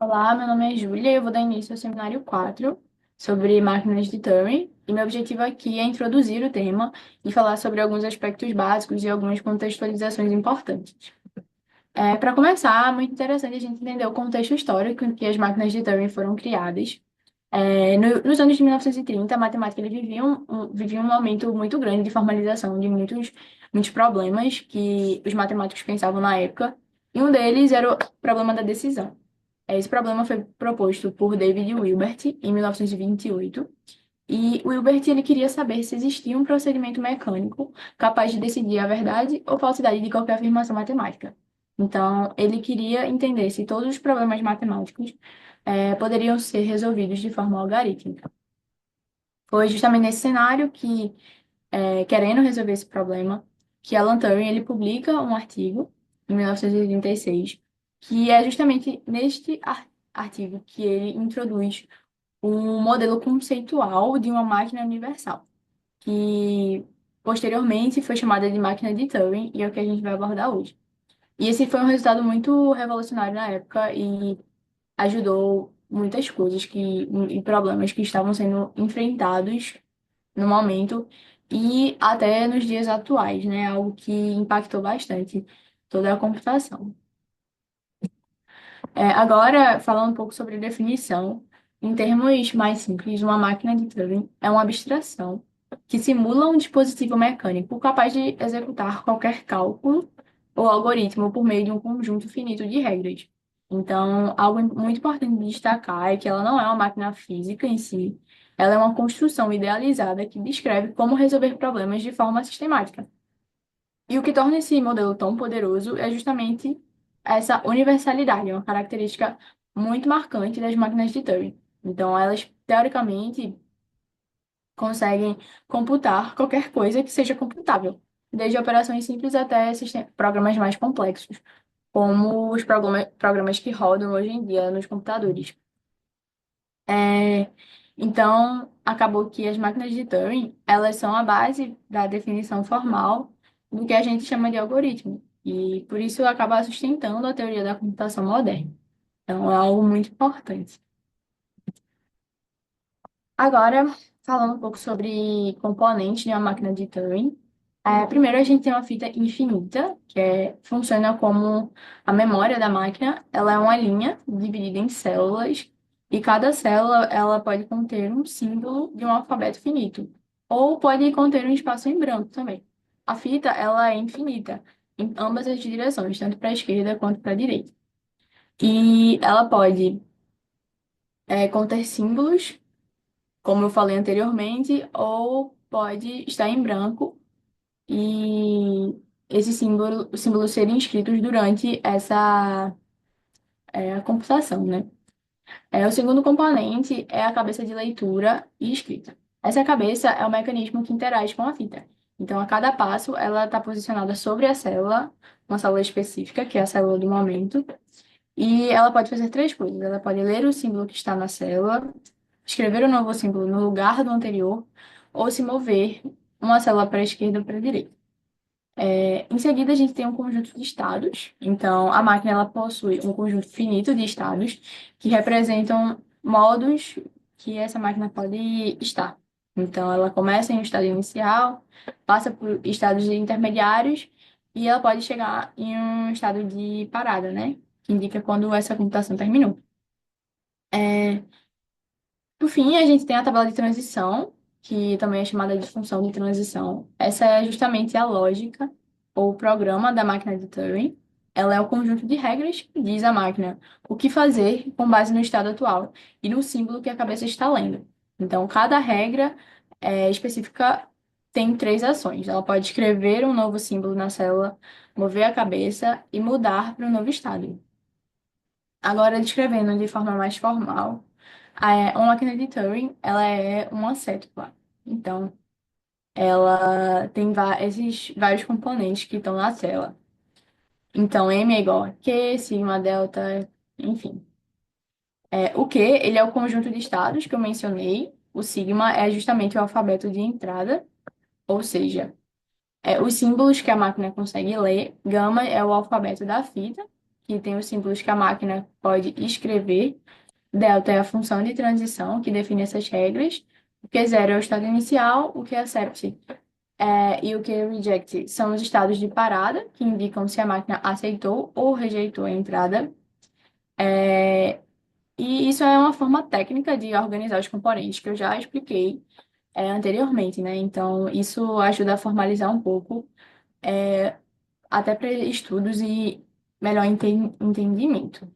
Olá, meu nome é Júlia e eu vou dar início ao seminário 4 sobre máquinas de Turing. E meu objetivo aqui é introduzir o tema e falar sobre alguns aspectos básicos e algumas contextualizações importantes. Para começar, é muito interessante a gente entender o contexto histórico em que as máquinas de Turing foram criadas. Nos anos de 1930, a matemática ele vivia um momento muito grande de formalização de muitos problemas que os matemáticos pensavam na época, e um deles era o problema da decisão. Esse problema foi proposto por David Hilbert em 1928, e o Hilbert ele queria saber se existia um procedimento mecânico capaz de decidir a verdade ou falsidade de qualquer afirmação matemática. Então, ele queria entender se todos os problemas matemáticos poderiam ser resolvidos de forma algorítmica. Foi justamente nesse cenário que, querendo resolver esse problema, que Alan Turing ele publica um artigo em 1936, que é justamente neste artigo que ele introduz um modelo conceitual de uma máquina universal, que posteriormente foi chamada de máquina de Turing e é o que a gente vai abordar hoje. E esse foi um resultado muito revolucionário na época e ajudou muitas coisas e problemas que estavam sendo enfrentados no momento e até nos dias atuais, né? Algo que impactou bastante toda a computação. Agora, falando um pouco sobre definição, em termos mais simples, uma máquina de Turing é uma abstração que simula um dispositivo mecânico capaz de executar qualquer cálculo ou algoritmo por meio de um conjunto finito de regras. Então, algo muito importante de destacar é que ela não é uma máquina física em si, ela é uma construção idealizada que descreve como resolver problemas de forma sistemática. E o que torna esse modelo tão poderoso é justamente essa universalidade, uma característica muito marcante das máquinas de Turing. Então, elas, teoricamente, conseguem computar qualquer coisa que seja computável, desde operações simples até programas mais complexos, como os programas que rodam hoje em dia nos computadores. É, então, acabou que as máquinas de Turing, elas são a base da definição formal do que a gente chama de algoritmo. E por isso acaba sustentando a teoria da computação moderna. Então, é algo muito importante. Agora, falando um pouco sobre componentes de uma máquina de Turing. Primeiro, a gente tem uma fita infinita, funciona como a memória da máquina. Ela é uma linha dividida em células, e cada célula ela pode conter um símbolo de um alfabeto finito, ou pode conter um espaço em branco também. A fita ela é infinita em ambas as direções, tanto para a esquerda quanto para a direita. E ela pode conter símbolos, como eu falei anteriormente, ou pode estar em branco e os símbolos serem escritos durante a computação, né? O segundo componente é a cabeça de leitura e escrita. Essa cabeça é o mecanismo que interage com a fita. Então, a cada passo, ela está posicionada sobre a célula, uma célula específica, que é a célula do momento, e ela pode fazer três coisas. Ela pode ler o símbolo que está na célula, escrever o novo símbolo no lugar do anterior, ou se mover uma célula para a esquerda ou para a direita. Em seguida, a gente tem um conjunto de estados. Então, a máquina ela possui um conjunto finito de estados que representam modos que essa máquina pode estar. Então, ela começa em um estado inicial, passa por estados intermediários e ela pode chegar em um estado de parada, né? Que indica quando essa computação terminou. É, Por fim, a gente tem a tabela de transição, que também é chamada de função de transição. Essa é justamente a lógica ou programa da máquina de Turing. Ela é o conjunto de regras que diz à máquina o que fazer com base no estado atual e no símbolo que a cabeça está lendo. Então, cada regra específica tem três ações. Ela pode escrever um novo símbolo na célula, mover a cabeça e mudar para um novo estado. Agora, descrevendo de forma mais formal, uma máquina de Turing, ela é uma cétupla. Então, ela tem esses vários componentes que estão na célula. Então, M é igual a Q, sigma, delta, enfim. O Q, ele é o conjunto de estados que eu mencionei. O sigma é justamente o alfabeto de entrada, ou seja, os símbolos que a máquina consegue ler. Gama é o alfabeto da fita. que tem os símbolos que a máquina pode escrever. Delta é a função de transição que define essas regras. O Q0 é o estado inicial, o Q-accept e o Q-reject são os estados de parada, que indicam se a máquina aceitou ou rejeitou a entrada. É, e isso é uma forma técnica de organizar os componentes, que eu já expliquei, anteriormente, né? Então, isso ajuda a formalizar um pouco, até para estudos e melhor entendimento.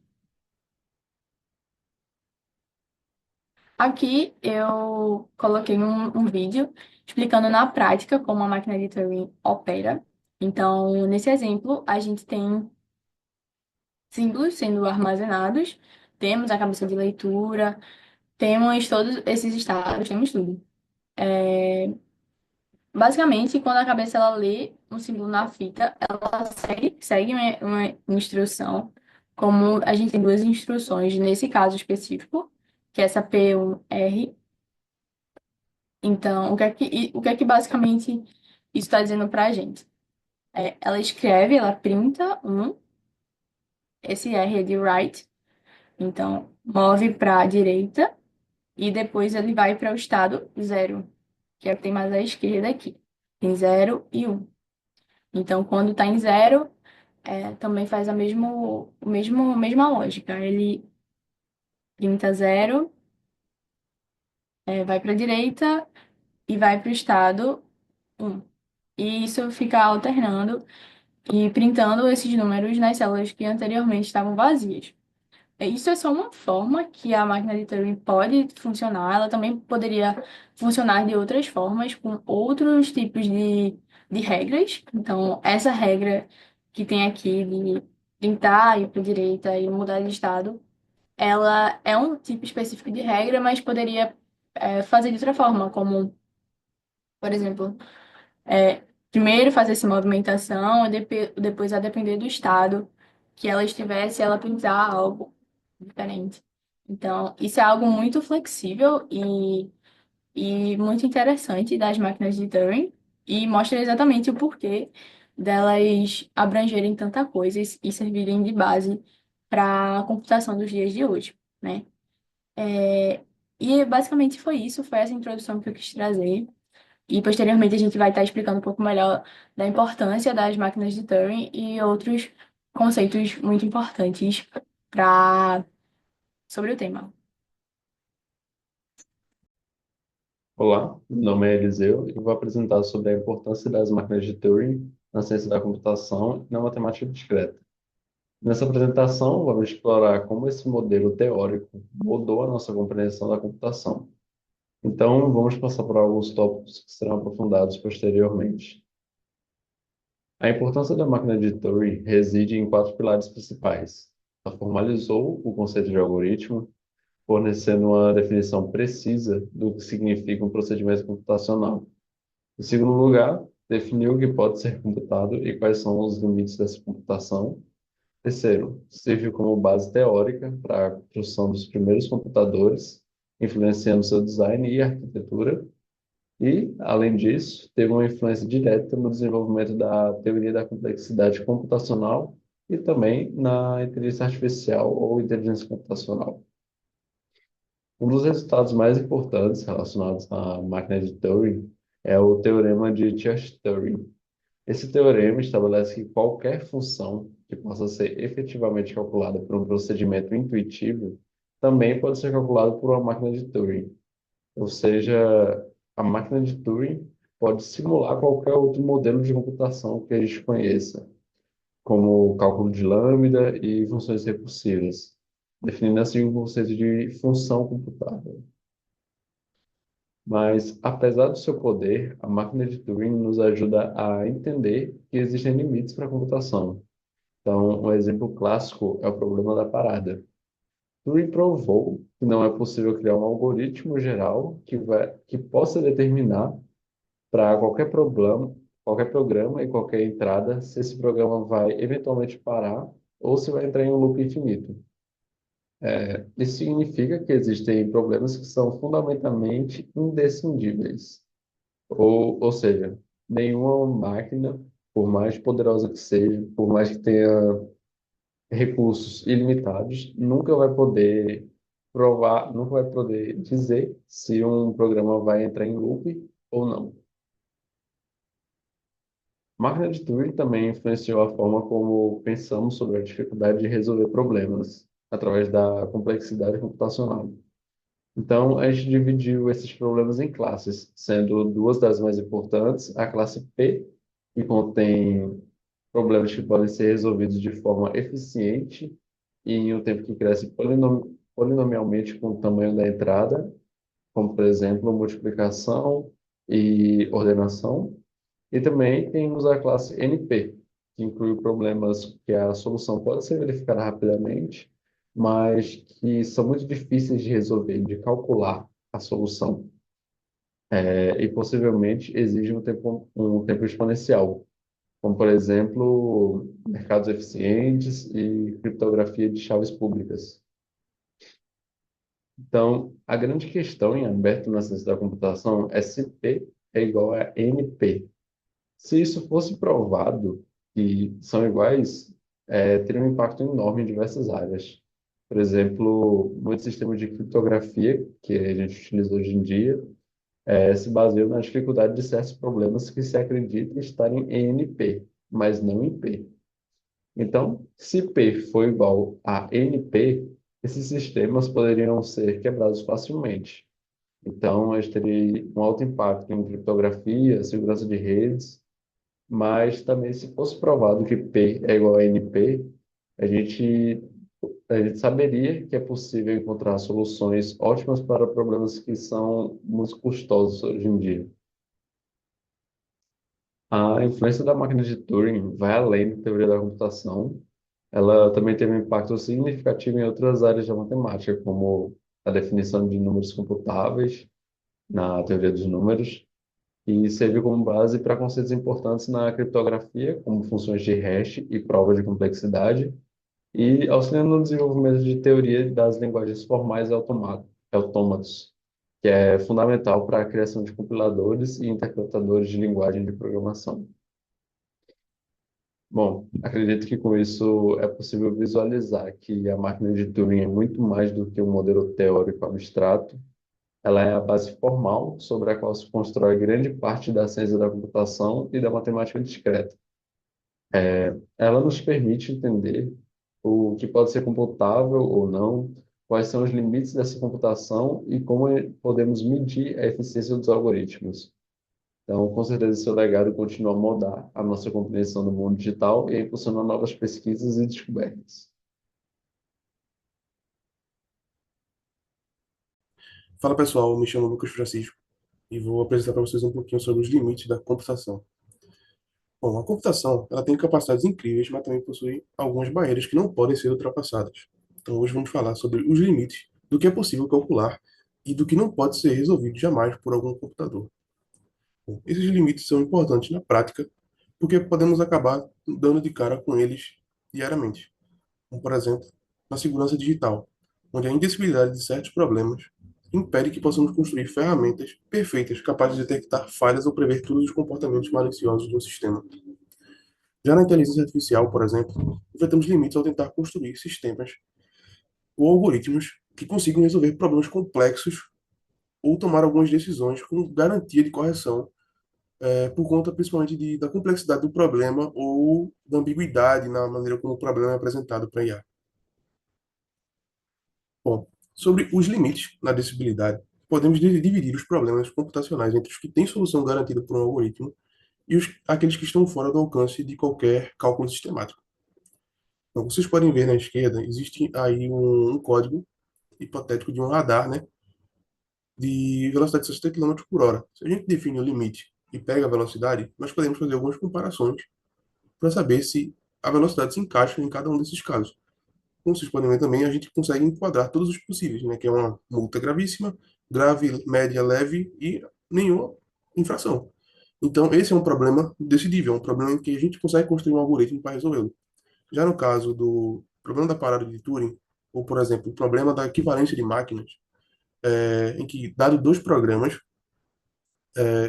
Aqui eu coloquei um vídeo explicando na prática como a máquina de Turing opera. Então, nesse exemplo, a gente tem símbolos sendo armazenados, temos a cabeça de leitura, temos todos esses estados, temos tudo. Basicamente, quando a cabeça ela lê um símbolo na fita, ela segue uma instrução, como a gente tem duas instruções nesse caso específico, que é essa P1R. Então, o que é que basicamente isso está dizendo para a gente? Ela escreve, ela printa esse R é de write, então move para a direita e depois ele vai para o estado zero, que é o que tem mais à esquerda aqui. Tem 0 e 1. Então, quando está em zero, também faz mesma lógica. Ele printa zero, vai para a direita e vai para o estado um. E isso fica alternando e printando esses números nas células que anteriormente estavam vazias. Isso é só uma forma que a máquina de Turing pode funcionar. Ela também poderia funcionar de outras formas, com outros tipos de regras. Então, essa regra que tem aqui de printar, ir para a direita e mudar de estado, ela é um tipo específico de regra, mas poderia, fazer de outra forma, como, por exemplo, é, primeiro fazer essa movimentação, e depois, a depender do estado que ela estivesse, ela pintar algo diferente. Então, isso é algo muito flexível e muito interessante das máquinas de Turing e mostra exatamente o porquê delas abrangerem tanta coisa e servirem de base para a computação dos dias de hoje, né? E basicamente foi isso, foi essa introdução que eu quis trazer. E posteriormente a gente vai estar explicando um pouco melhor da importância das máquinas de Turing e outros conceitos muito importantes para sobre o tema. Olá, meu nome é Eliseu e eu vou apresentar sobre a importância das máquinas de Turing na ciência da computação e na matemática discreta. Nessa apresentação, vamos explorar como esse modelo teórico mudou a nossa compreensão da computação. Então, vamos passar por alguns tópicos que serão aprofundados posteriormente. A importância da máquina de Turing reside em quatro pilares principais. Ela formalizou o conceito de algoritmo, fornecendo uma definição precisa do que significa um procedimento computacional. Em segundo lugar, definiu o que pode ser computado e quais são os limites dessa computação. Terceiro, serviu como base teórica para a construção dos primeiros computadores, influenciando seu design e arquitetura. E, além disso, teve uma influência direta no desenvolvimento da teoria da complexidade computacional e também na inteligência artificial ou inteligência computacional. Um dos resultados mais importantes relacionados à máquina de Turing é o teorema de Church-Turing. Esse teorema estabelece que qualquer função que possa ser efetivamente calculada por um procedimento intuitivo também pode ser calculada por uma máquina de Turing. Ou seja, a máquina de Turing pode simular qualquer outro modelo de computação que a gente conheça, como o cálculo de lambda e funções recursivas, definindo assim o conceito de função computável. Mas, apesar do seu poder, a máquina de Turing nos ajuda a entender que existem limites para a computação. Então, um exemplo clássico é o problema da parada. Turing provou que não é possível criar um algoritmo geral que possa determinar para qualquer programa e qualquer entrada se esse programa vai eventualmente parar ou se vai entrar em um loop infinito. Isso significa que existem problemas que são fundamentalmente indescindíveis. Ou seja, nenhuma máquina, por mais poderosa que seja, por mais que tenha recursos ilimitados, nunca vai poder provar, nunca vai poder dizer se um programa vai entrar em loop ou não. Máquina de Turing também influenciou a forma como pensamos sobre a dificuldade de resolver problemas através da complexidade computacional. Então, a gente dividiu esses problemas em classes, sendo duas das mais importantes, a classe P, que contém problemas que podem ser resolvidos de forma eficiente e em um tempo que cresce polinomialmente com o tamanho da entrada, como, por exemplo, multiplicação e ordenação. E também temos a classe NP, que inclui problemas que a solução pode ser verificada rapidamente, mas que são muito difíceis de resolver, de calcular a solução, e possivelmente exigem um tempo exponencial, como, por exemplo, mercados eficientes e criptografia de chaves públicas. Então, a grande questão em aberto na ciência da computação é se P é igual a NP. Se isso fosse provado que são iguais, teria um impacto enorme em diversas áreas. Por exemplo, muitos sistemas de criptografia que a gente utiliza hoje em dia se baseiam na dificuldade de certos problemas que se acredita estarem em NP, mas não em P. Então, se P for igual a NP, esses sistemas poderiam ser quebrados facilmente. Então, a gente teria um alto impacto em criptografia, segurança de redes, mas também, se fosse provado que P é igual a NP, a gente, a gente saberia que é possível encontrar soluções ótimas para problemas que são muito custosos hoje em dia. A influência da máquina de Turing vai além da teoria da computação. Ela também teve um impacto significativo em outras áreas da matemática, como a definição de números computáveis na teoria dos números, e serviu como base para conceitos importantes na criptografia, como funções de hash e provas de complexidade, e auxiliando no desenvolvimento de teoria das linguagens formais e autômatos, que é fundamental para a criação de compiladores e interpretadores de linguagem de programação. Bom, acredito que com isso é possível visualizar que a máquina de Turing é muito mais do que um modelo teórico abstrato. Ela é a base formal sobre a qual se constrói grande parte da ciência da computação e da matemática discreta. Ela nos permite entender o que pode ser computável ou não, quais são os limites dessa computação e como podemos medir a eficiência dos algoritmos. Então, com certeza, seu legado continua a moldar a nossa compreensão do mundo digital e a impulsionar novas pesquisas e descobertas. Fala pessoal, me chamo Lucas Francisco e vou apresentar para vocês um pouquinho sobre os limites da computação. Bom, a computação ela tem capacidades incríveis, mas também possui algumas barreiras que não podem ser ultrapassadas. Então hoje vamos falar sobre os limites do que é possível calcular e do que não pode ser resolvido jamais por algum computador. Bom, esses limites são importantes na prática porque podemos acabar dando de cara com eles diariamente, como por exemplo na segurança digital, onde a indecibilidade de certos problemas impede que possamos construir ferramentas perfeitas capazes de detectar falhas ou prever todos os comportamentos maliciosos de um sistema. Já na inteligência artificial, por exemplo, enfrentamos limites ao tentar construir sistemas ou algoritmos que consigam resolver problemas complexos ou tomar algumas decisões com garantia de correção, por conta principalmente da complexidade do problema ou da ambiguidade na maneira como o problema é apresentado para a IA. Bom, sobre os limites na decidibilidade, podemos dividir os problemas computacionais entre os que têm solução garantida por um algoritmo e aqueles que estão fora do alcance de qualquer cálculo sistemático. Então, vocês podem ver na esquerda, existe aí um código hipotético de um radar, né, de velocidade de 60 km por hora. Se a gente define o limite e pega a velocidade, nós podemos fazer algumas comparações para saber se a velocidade se encaixa em cada um desses casos. Como vocês podem ver também, a gente consegue enquadrar todos os possíveis, né? Que é uma multa gravíssima, grave, média, leve e nenhuma infração. Então, esse é um problema decidível, é um problema em que a gente consegue construir um algoritmo para resolvê-lo. Já no caso do problema da parada de Turing, ou, por exemplo, o problema da equivalência de máquinas, em que, dado dois programas,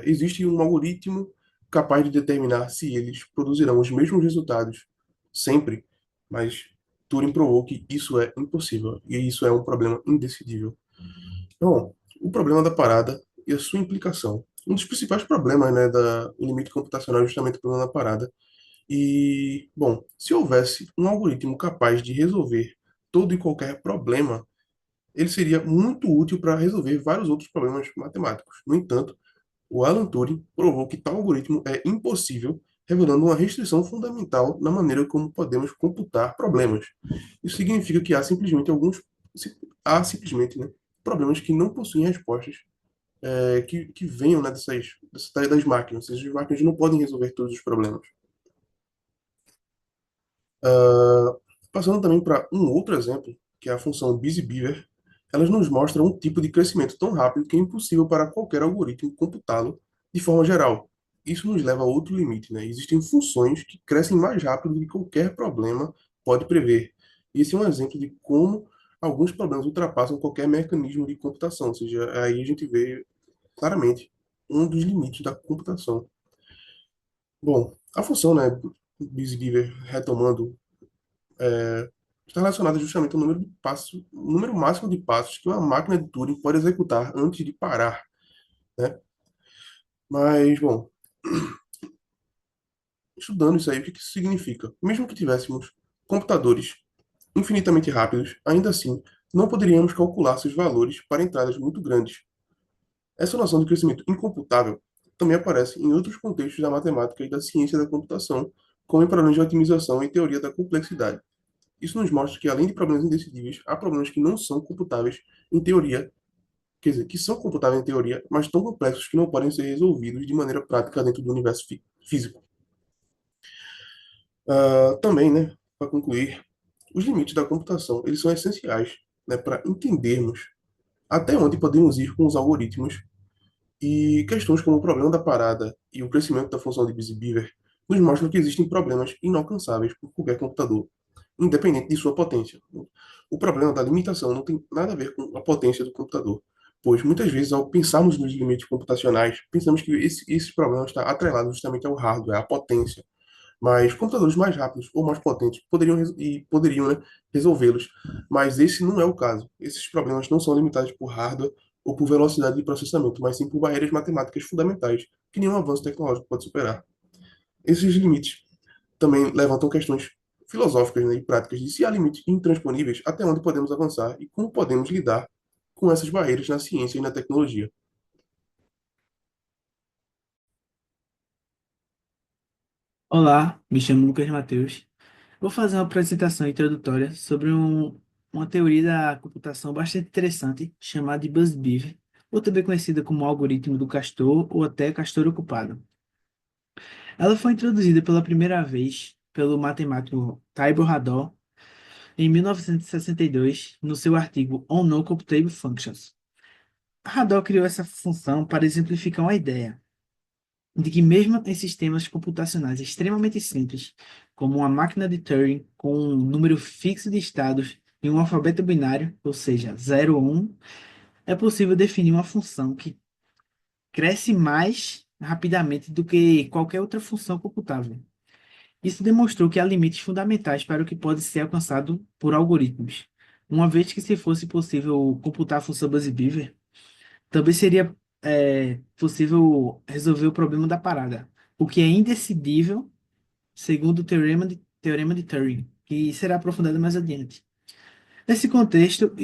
existe um algoritmo capaz de determinar se eles produzirão os mesmos resultados sempre, mas Turing provou que isso é impossível, e isso é um problema indecidível. Bom, o problema da parada e a sua implicação. Um dos principais problemas, né, do limite computacional é justamente o problema da parada. E, bom, se houvesse um algoritmo capaz de resolver todo e qualquer problema, ele seria muito útil para resolver vários outros problemas matemáticos. No entanto, o Alan Turing provou que tal algoritmo é impossível, revelando uma restrição fundamental na maneira como podemos computar problemas. Isso significa que há simplesmente, né, problemas que não possuem respostas que venham, né, das máquinas. Ou seja, as máquinas não podem resolver todos os problemas. Ah, Passando também para um outro exemplo, que é a função Busy Beaver, elas nos mostram um tipo de crescimento tão rápido que é impossível para qualquer algoritmo computá-lo de forma geral. Isso nos leva a outro limite, né? Existem funções que crescem mais rápido do que qualquer problema pode prever. Esse é um exemplo de como alguns problemas ultrapassam qualquer mecanismo de computação, ou seja, aí a gente vê claramente um dos limites da computação. Bom, a função, né, Busy Beaver, retomando está relacionada justamente ao número de passos, o número máximo de passos que uma máquina de Turing pode executar antes de parar, né? Mas, bom, estudando isso aí, o que isso significa? Mesmo que tivéssemos computadores infinitamente rápidos, ainda assim, não poderíamos calcular seus valores para entradas muito grandes. Essa noção de crescimento incomputável também aparece em outros contextos da matemática e da ciência da computação, como em problemas de otimização e teoria da complexidade. Isso nos mostra que, além de problemas indecidíveis, há problemas que não são computáveis em teoria, quer dizer, que são computáveis em teoria, mas tão complexos que não podem ser resolvidos de maneira prática dentro do universo físico. Também, né, para concluir, os limites da computação, eles são essenciais, né, para entendermos até onde podemos ir com os algoritmos e questões como o problema da parada e o crescimento da função de Busy-Beaver nos mostram que existem problemas inalcançáveis por qualquer computador, independente de sua potência. O problema da limitação não tem nada a ver com a potência do computador, pois muitas vezes, ao pensarmos nos limites computacionais, pensamos que esse problema está atrelado justamente ao hardware, à potência. Mas computadores mais rápidos ou mais potentes poderiam, né, resolvê-los. Mas esse não é o caso. Esses problemas não são limitados por hardware ou por velocidade de processamento, mas sim por barreiras matemáticas fundamentais que nenhum avanço tecnológico pode superar. Esses limites também levantam questões filosóficas, né, e práticas de se há limites intransponíveis, até onde podemos avançar e como podemos lidar com essas barreiras na ciência e na tecnologia. Olá, me chamo Lucas Matheus. Vou fazer uma apresentação introdutória sobre uma teoria da computação bastante interessante chamada de Buzz-Beaver, ou também conhecida como algoritmo do castor ou até castor ocupado. Ela foi introduzida pela primeira vez pelo matemático Tibor Hadot em 1962 no seu artigo On Non-Computable Functions. Hadot criou essa função para exemplificar uma ideia de que mesmo em sistemas computacionais extremamente simples, como uma máquina de Turing com um número fixo de estados e um alfabeto binário, ou seja, 0 ou 1, é possível definir uma função que cresce mais rapidamente do que qualquer outra função computável. Isso demonstrou que há limites fundamentais para o que pode ser alcançado por algoritmos. Uma vez que se fosse possível computar a função Busy-Beaver, também seria possível resolver o problema da parada, o que é indecidível segundo o teorema de Turing, que será aprofundado mais adiante. Nesse contexto,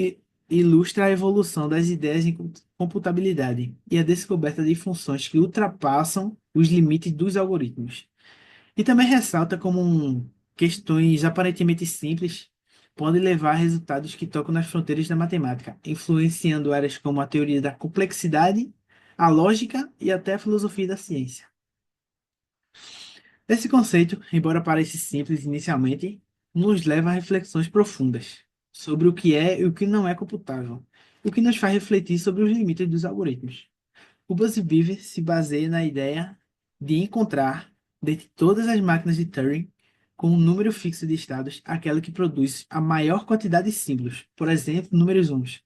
ilustra a evolução das ideias em computabilidade e a descoberta de funções que ultrapassam os limites dos algoritmos. E também ressalta como questões aparentemente simples podem levar a resultados que tocam nas fronteiras da matemática, influenciando áreas como a teoria da complexidade, a lógica e até a filosofia da ciência. Esse conceito, embora pareça simples inicialmente, nos leva a reflexões profundas sobre o que é e o que não é computável, o que nos faz refletir sobre os limites dos algoritmos. O BuzzBeaver se baseia na ideia de encontrar, dentre todas as máquinas de Turing, com um número fixo de estados, aquela que produz a maior quantidade de símbolos, por exemplo, números uns,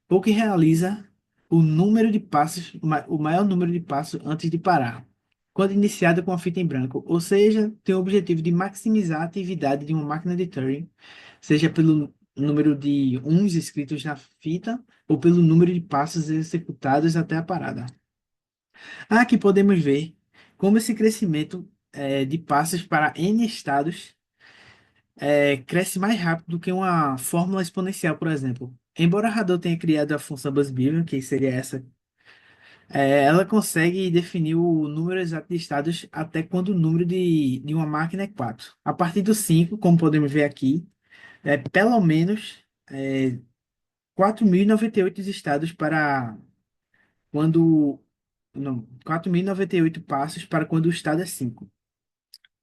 ou que realiza o número de passos, o maior número de passos antes de parar. quando iniciada com a fita em branco, ou seja, tem o objetivo de maximizar a atividade de uma máquina de Turing, seja pelo número de uns escritos na fita ou pelo número de passos executados até a parada. Aqui podemos ver como esse crescimento de passos para n estados cresce mais rápido do que uma fórmula exponencial, por exemplo. Embora Hadot tenha criado a função Busy, que seria essa, ela consegue definir o número exato de estados até quando o número de uma máquina é 4. A partir do 5, como podemos ver aqui, pelo menos é, 4.098 estados para quando. Não, 4.098 passos para quando o estado é 5.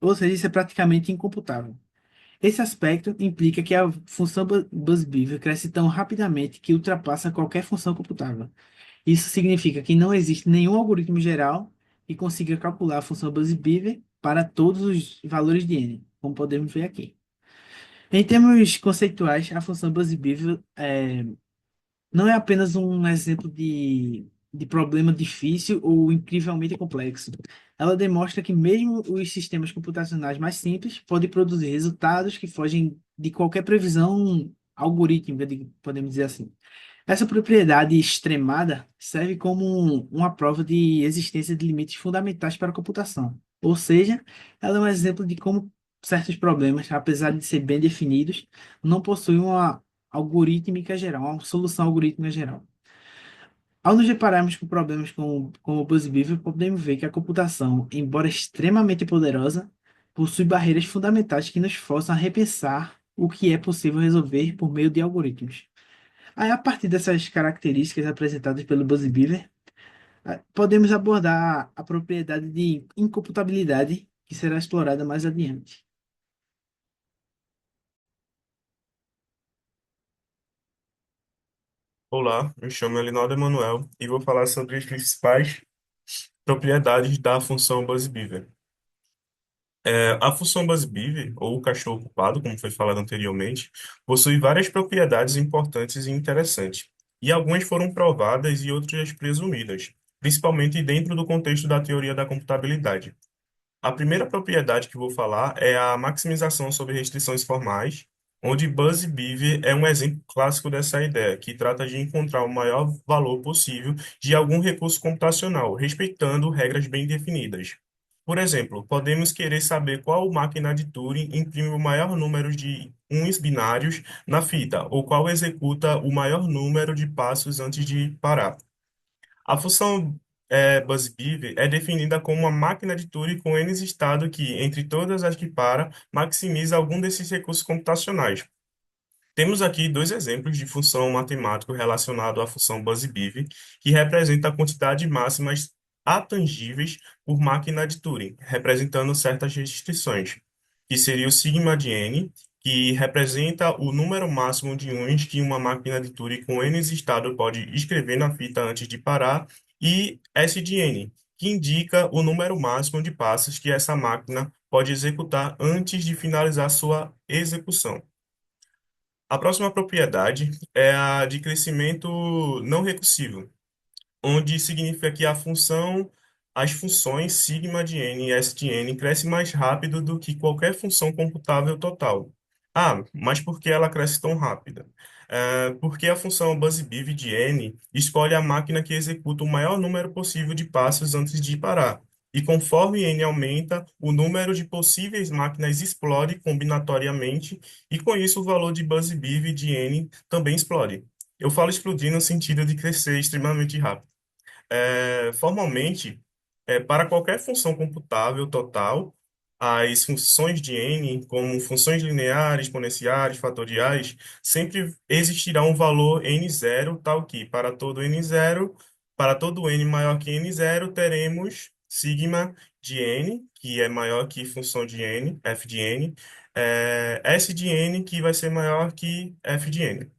Ou seja, isso é praticamente incomputável. Esse aspecto implica que a função Busy cresce tão rapidamente que ultrapassa qualquer função computável. Isso significa que não existe nenhum algoritmo geral que consiga calcular a função Busy para todos os valores de n, como podemos ver aqui. Em termos conceituais, a função Busy não é apenas um exemplo de problema difícil ou incrivelmente complexo. Ela demonstra que mesmo os sistemas computacionais mais simples podem produzir resultados que fogem de qualquer previsão algorítmica, podemos dizer assim. Essa propriedade extremada serve como uma prova de existência de limites fundamentais para a computação. Ou seja, ela é um exemplo de como certos problemas, apesar de ser bem definidos, não possuem uma algorítmica geral, uma solução algorítmica geral. Ao nos depararmos com problemas como o Busy Beaver, podemos ver que a computação, embora extremamente poderosa, possui barreiras fundamentais que nos forçam a repensar o que é possível resolver por meio de algoritmos. Aí, a partir dessas características apresentadas pelo Busy Beaver, podemos abordar a propriedade de incomputabilidade, que será explorada mais adiante. Olá, me chamo Elinaldo Emanuel e vou falar sobre as principais propriedades da função BuzzBeaver. A função BuzzBeaver, ou o cachorro ocupado, como foi falado anteriormente, possui várias propriedades importantes e interessantes, e algumas foram provadas e outras presumidas, principalmente dentro do contexto da teoria da computabilidade. A primeira propriedade que vou falar é a maximização sobre restrições formais, onde Buzz Beaver é um exemplo clássico dessa ideia, que trata de encontrar o maior valor possível de algum recurso computacional, respeitando regras bem definidas. Por exemplo, podemos querer saber qual máquina de Turing imprime o maior número de uns binários na fita, ou qual executa o maior número de passos antes de parar. A função BuzzBeaver é definida como uma máquina de Turing com n estado que, entre todas as que para, maximiza algum desses recursos computacionais. Temos aqui dois exemplos de função matemático relacionado à função BuzzBeaver, que representa a quantidade máximas atangíveis por máquina de Turing, representando certas restrições, que seria o sigma de n, que representa o número máximo de uns que uma máquina de Turing com n estado pode escrever na fita antes de parar, e S de n, que indica o número máximo de passos que essa máquina pode executar antes de finalizar sua execução. A próxima propriedade é a de crescimento não recursivo, onde significa que as funções sigma de n e s de n crescem mais rápido do que qualquer função computável total. Ah, mas por que ela cresce tão rápida? Porque a função BuzzBeaver de n escolhe a máquina que executa o maior número possível de passos antes de parar. E conforme n aumenta, o número de possíveis máquinas explode combinatoriamente, e com isso o valor de BuzzBeaver de n também explode. Eu falo explodir no sentido de crescer extremamente rápido. Formalmente, para qualquer função computável total, as funções de n, como funções lineares, exponenciais, fatoriais, sempre existirá um valor n0, tal que para todo n maior que n0, teremos sigma de n, que é maior que função de n, f de n, s de n, que vai ser maior que f de n.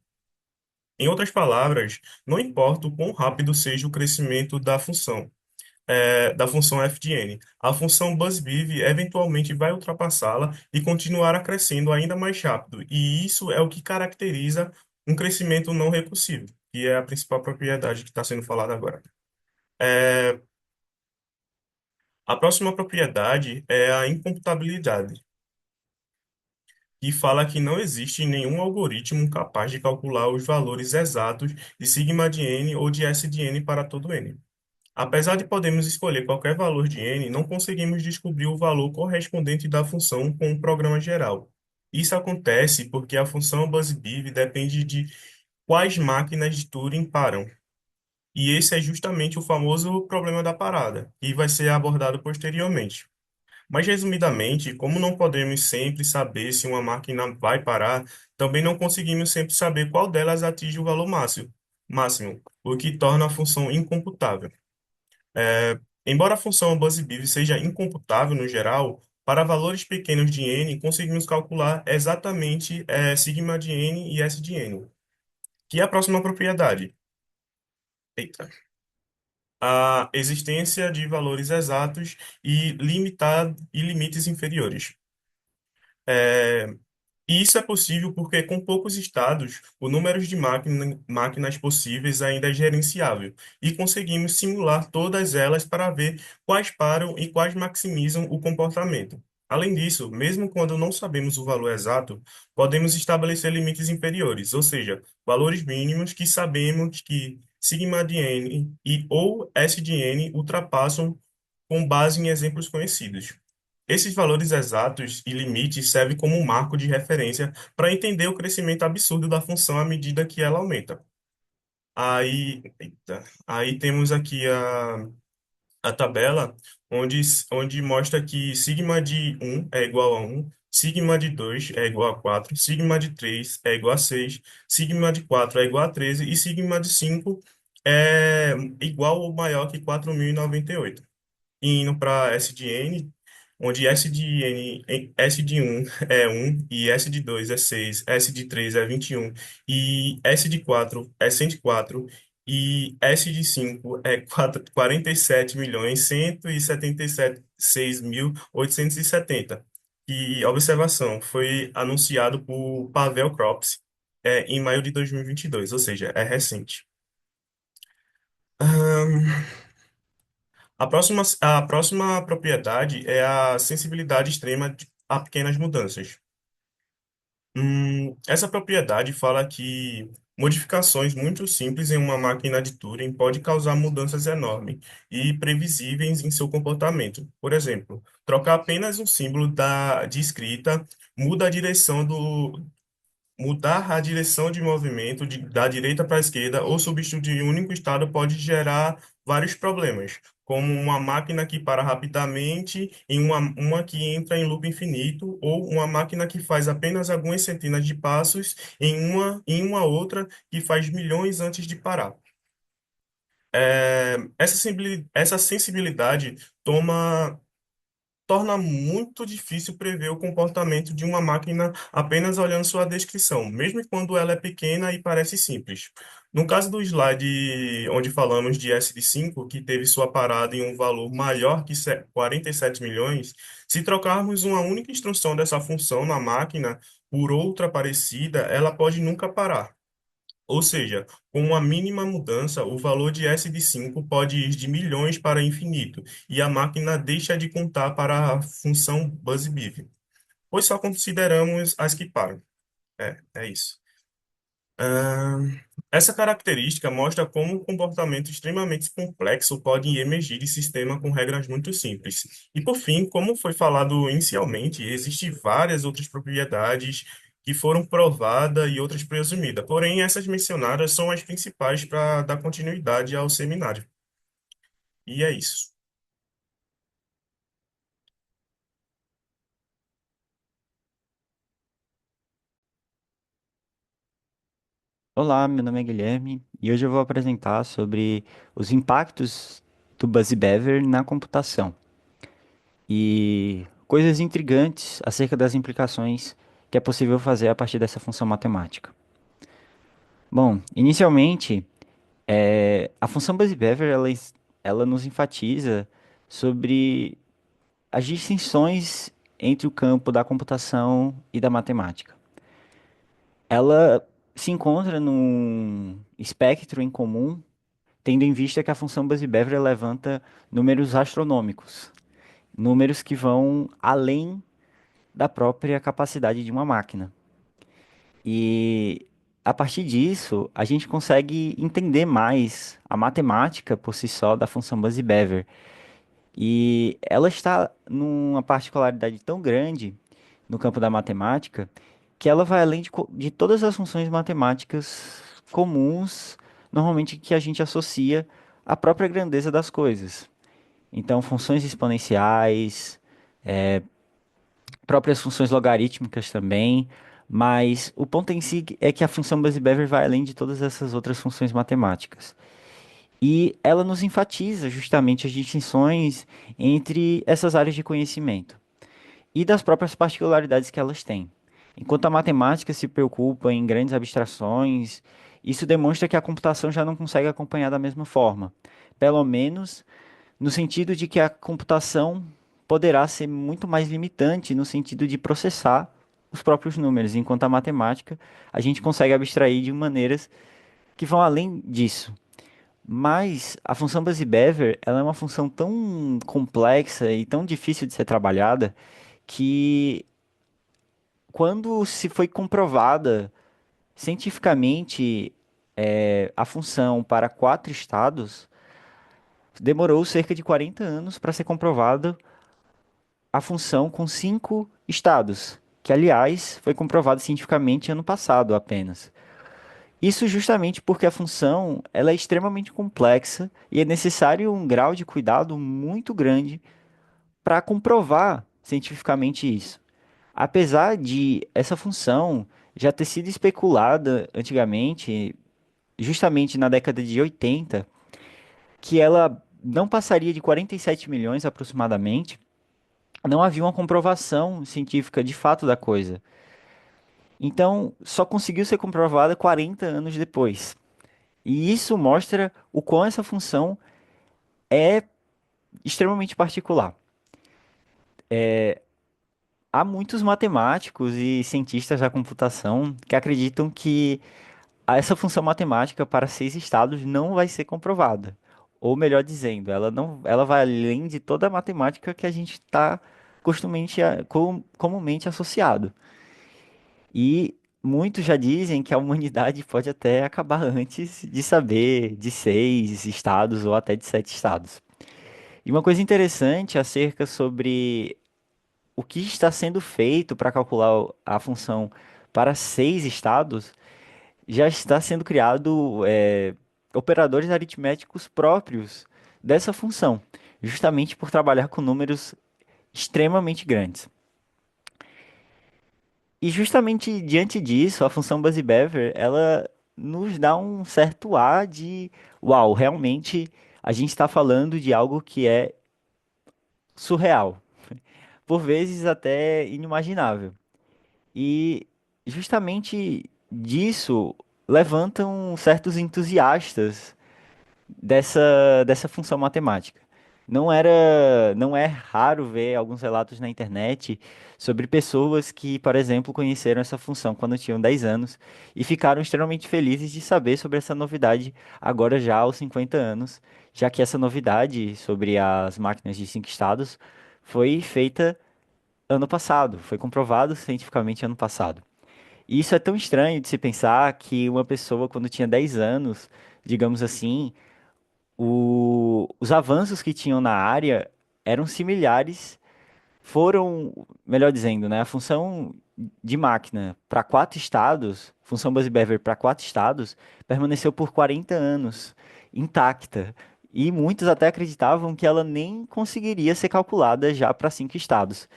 Em outras palavras, não importa o quão rápido seja o crescimento da função f de n, a função BuzzBeaver eventualmente vai ultrapassá-la e continuará crescendo ainda mais rápido. E isso é o que caracteriza um crescimento não recursivo, que é a principal propriedade que está sendo falada agora. É, A próxima propriedade é a incomputabilidade, que fala que não existe nenhum algoritmo capaz de calcular os valores exatos de sigma de n ou de S de n para todo n. Apesar de podermos escolher qualquer valor de n, não conseguimos descobrir o valor correspondente da função com o programa geral. Isso acontece porque a função BuzzBiv depende de quais máquinas de Turing param. E esse é justamente o famoso problema da parada, que vai ser abordado posteriormente. Mas, resumidamente, como não podemos sempre saber se uma máquina vai parar, também não conseguimos sempre saber qual delas atinge o valor máximo, o que torna a função incomputável. Embora a função BuzzBiv seja incomputável no geral, para valores pequenos de n, conseguimos calcular exatamente sigma de n e S de n, que é a próxima propriedade. Eita. A existência de valores exatos e limites inferiores. É, E isso é possível porque, com poucos estados, o número de máquinas possíveis ainda é gerenciável e conseguimos simular todas elas para ver quais param e quais maximizam o comportamento. Além disso, mesmo quando não sabemos o valor exato, podemos estabelecer limites inferiores, ou seja, valores mínimos que sabemos que sigma de n e ou S de n ultrapassam com base em exemplos conhecidos. Esses valores exatos e limites servem como um marco de referência para entender o crescimento absurdo da função à medida que ela aumenta. Aí temos aqui a tabela onde mostra que sigma de um é igual a um, sigma de 2 é igual a 4, sigma de 3 é igual a 6, sigma de 4 é igual a 13 e sigma de 5 é igual ou maior que 4.098 indo para S de N, onde S de um é um e S de 2 é 6, S de 3 é 21 e S de 4 é 104 e S de 5 é 47.177.670. E observação, foi anunciado por Pavel Krops em maio de 2022, ou seja, é recente. A próxima propriedade é a sensibilidade extrema a pequenas mudanças. Essa propriedade fala que modificações muito simples em uma máquina de Turing pode causar mudanças enormes e previsíveis em seu comportamento. Por exemplo, trocar apenas um símbolo de escrita muda a direção do, mudar a direção de movimento da direita para a esquerda ou substituir um único estado pode gerar vários problemas, como uma máquina que para rapidamente em uma que entra em loop infinito, ou uma máquina que faz apenas algumas centenas de passos em uma outra que faz milhões antes de parar. Essa sensibilidade torna muito difícil prever o comportamento de uma máquina apenas olhando sua descrição, mesmo quando ela é pequena e parece simples. No caso do slide onde falamos de SD5, que teve sua parada em um valor maior que 47 milhões, se trocarmos uma única instrução dessa função na máquina por outra parecida, ela pode nunca parar. Ou seja, com uma mínima mudança, o valor de S de 5 pode ir de milhões para infinito, e a máquina deixa de contar para a função BuzzBiv, pois só consideramos as que param. É isso. Essa característica mostra como um comportamento extremamente complexo pode emergir de sistema com regras muito simples. E, por fim, como foi falado inicialmente, existem várias outras propriedades que foram provadas e outras presumidas. Porém, essas mencionadas são as principais para dar continuidade ao seminário. E é isso. Olá, meu nome é Guilherme e hoje eu vou apresentar sobre os impactos do Buzzy Beaver na computação e coisas intrigantes acerca das implicações que é possível fazer a partir dessa função matemática. Bom, inicialmente, a função Buzzy Beaver ela nos enfatiza sobre as distinções entre o campo da computação e da matemática. Ela se encontra num espectro em comum, tendo em vista que a função Buzzy-Beaver levanta números astronômicos. números que vão além da própria capacidade de uma máquina. E a partir disso, a gente consegue entender mais a matemática por si só da função Busy-Beaver. E ela está numa particularidade tão grande no campo da matemática que ela vai além de todas as funções matemáticas comuns, normalmente que a gente associa à própria grandeza das coisas. Então, funções exponenciais, próprias funções logarítmicas também, mas o ponto em si é que a função Busy-Beaver vai além de todas essas outras funções matemáticas. E ela nos enfatiza justamente as distinções entre essas áreas de conhecimento e das próprias particularidades que elas têm. Enquanto a matemática se preocupa em grandes abstrações, isso demonstra que a computação já não consegue acompanhar da mesma forma. Pelo menos no sentido de que a computação poderá ser muito mais limitante no sentido de processar os próprios números, enquanto a matemática a gente consegue abstrair de maneiras que vão além disso. Mas a função Busy-Beaver, ela é uma função tão complexa e tão difícil de ser trabalhada que quando se foi comprovada cientificamente a função para quatro estados, demorou cerca de 40 anos para ser comprovada a função com cinco estados, que aliás foi comprovado cientificamente ano passado apenas. Isso justamente porque a função ela é extremamente complexa e é necessário um grau de cuidado muito grande para comprovar cientificamente isso. Apesar de essa função já ter sido especulada antigamente, justamente na década de 80, que ela não passaria de 47 milhões aproximadamente, não havia uma comprovação científica de fato da coisa. Então, só conseguiu ser comprovada 40 anos depois. E isso mostra o quão essa função é extremamente particular. Há muitos matemáticos e cientistas da computação que acreditam que essa função matemática para seis estados não vai ser comprovada. Ou melhor dizendo, ela não, ela vai além de toda a matemática que a gente está comumente associado. E muitos já dizem que a humanidade pode até acabar antes de saber de seis estados ou até de sete estados. E uma coisa interessante acerca sobre o que está sendo feito para calcular a função para seis estados, já está sendo criado operadores aritméticos próprios dessa função, justamente por trabalhar com números extremamente grandes. E justamente diante disso, a função Busy-Beaver, ela nos dá um certo ar de, uau, realmente a gente está falando de algo que é surreal, por vezes até inimaginável. E justamente disso levantam certos entusiastas dessa função matemática. Não é raro ver alguns relatos na internet sobre pessoas que, por exemplo, conheceram essa função quando tinham 10 anos e ficaram extremamente felizes de saber sobre essa novidade agora já aos 50 anos, já que essa novidade sobre as máquinas de cinco estados foi feita ano passado, foi comprovado cientificamente ano passado. E isso é tão estranho de se pensar que uma pessoa, quando tinha 10 anos, digamos assim, os avanços que tinham na área eram similares, foram, melhor dizendo, né, a função de máquina para quatro estados, função Busy-Beaver para quatro estados, permaneceu por 40 anos intacta. E muitos até acreditavam que ela nem conseguiria ser calculada já para cinco estados.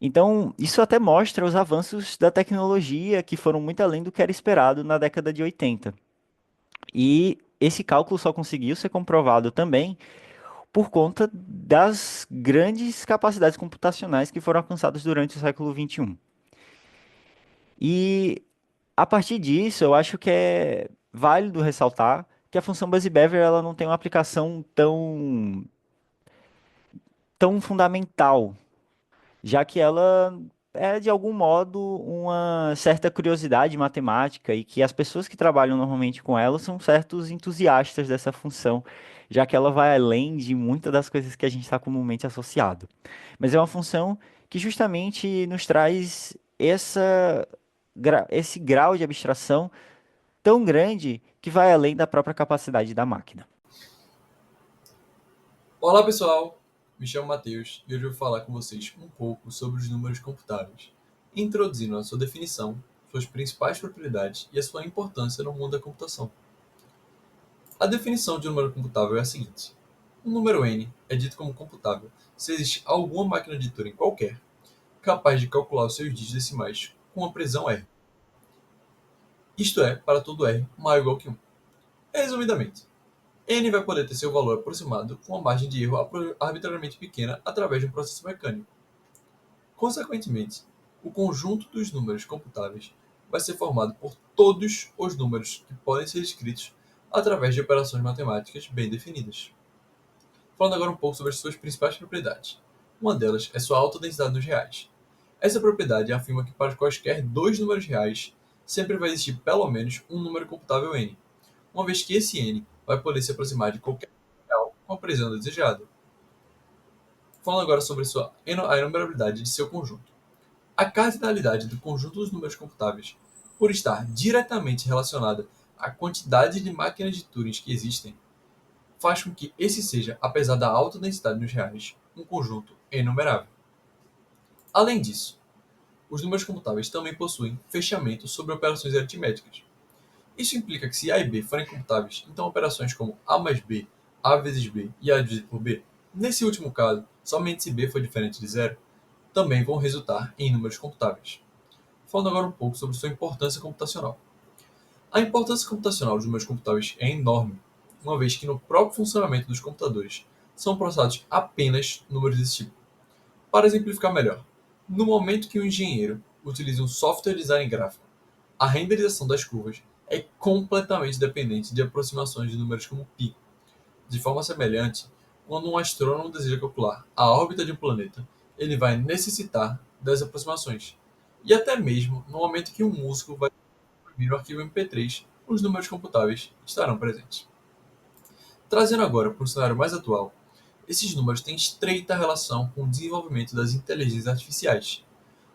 Então, isso até mostra os avanços da tecnologia que foram muito além do que era esperado na década de 80. E esse cálculo só conseguiu ser comprovado também por conta das grandes capacidades computacionais que foram alcançadas durante o século XXI. E a partir disso, eu acho que é válido ressaltar que a função Busy-Beaver ela não tem uma aplicação tão fundamental, já que ela é de algum modo uma certa curiosidade matemática e que as pessoas que trabalham normalmente com ela são certos entusiastas dessa função, já que ela vai além de muitas das coisas que a gente está comumente associado. Mas é uma função que justamente nos traz esse grau de abstração tão grande que vai além da própria capacidade da máquina. Olá pessoal, me chamo Matheus e hoje eu vou falar com vocês um pouco sobre os números computáveis, introduzindo a sua definição, suas principais propriedades e a sua importância no mundo da computação. A definição de um número computável é a seguinte: um número n é dito como computável se existe alguma máquina de Turing qualquer capaz de calcular os seus dígitos decimais com uma precisão r, isto é, para todo r maior ou igual que 1. Resumidamente, n vai poder ter seu valor aproximado com uma margem de erro arbitrariamente pequena através de um processo mecânico. Consequentemente, o conjunto dos números computáveis vai ser formado por todos os números que podem ser escritos através de operações matemáticas bem definidas. Falando agora um pouco sobre as suas principais propriedades. Uma delas é sua alta densidade nos reais. Essa propriedade afirma que para quaisquer dois números reais, sempre vai existir pelo menos um número computável n, uma vez que esse n vai poder se aproximar de qualquer número real com a precisão desejada. Falando agora sobre a enumerabilidade de seu conjunto. A cardinalidade do conjunto dos números computáveis, por estar diretamente relacionada à quantidade de máquinas de Turing que existem, faz com que esse seja, apesar da alta densidade nos reais, um conjunto enumerável. Além disso, os números computáveis também possuem fechamento sobre operações aritméticas. Isso implica que se A e B forem computáveis, então operações como A mais B, A vezes B e A dividido por B, nesse último caso, somente se B for diferente de zero, também vão resultar em números computáveis. Falando agora um pouco sobre sua importância computacional. A importância computacional dos números computáveis é enorme, uma vez que no próprio funcionamento dos computadores são processados apenas números desse tipo. Para exemplificar melhor, no momento que um engenheiro utiliza um software de design gráfico, a renderização das curvas é completamente dependente de aproximações de números como π. De forma semelhante, quando um astrônomo deseja calcular a órbita de um planeta, ele vai necessitar das aproximações. E até mesmo no momento que um músico vai imprimir o arquivo MP3, os números computáveis estarão presentes. Trazendo agora para um cenário mais atual, esses números têm estreita relação com o desenvolvimento das inteligências artificiais,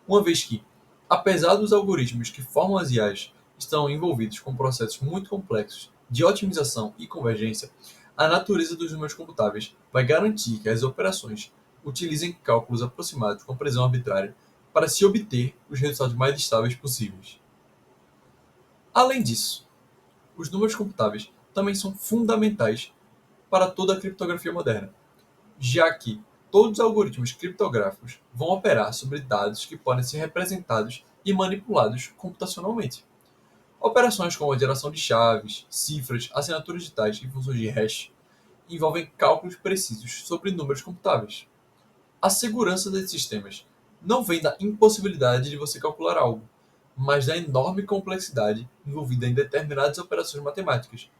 uma vez que, apesar dos algoritmos que formam as IAs estão envolvidos com processos muito complexos de otimização e convergência, a natureza dos números computáveis vai garantir que as operações utilizem cálculos aproximados com precisão arbitrária para se obter os resultados mais estáveis possíveis. Além disso, os números computáveis também são fundamentais para toda a criptografia moderna, já que todos os algoritmos criptográficos vão operar sobre dados que podem ser representados e manipulados computacionalmente. Operações como a geração de chaves, cifras, assinaturas digitais e funções de hash envolvem cálculos precisos sobre números computáveis. A segurança desses sistemas não vem da impossibilidade de você calcular algo, mas da enorme complexidade envolvida em determinadas operações matemáticas,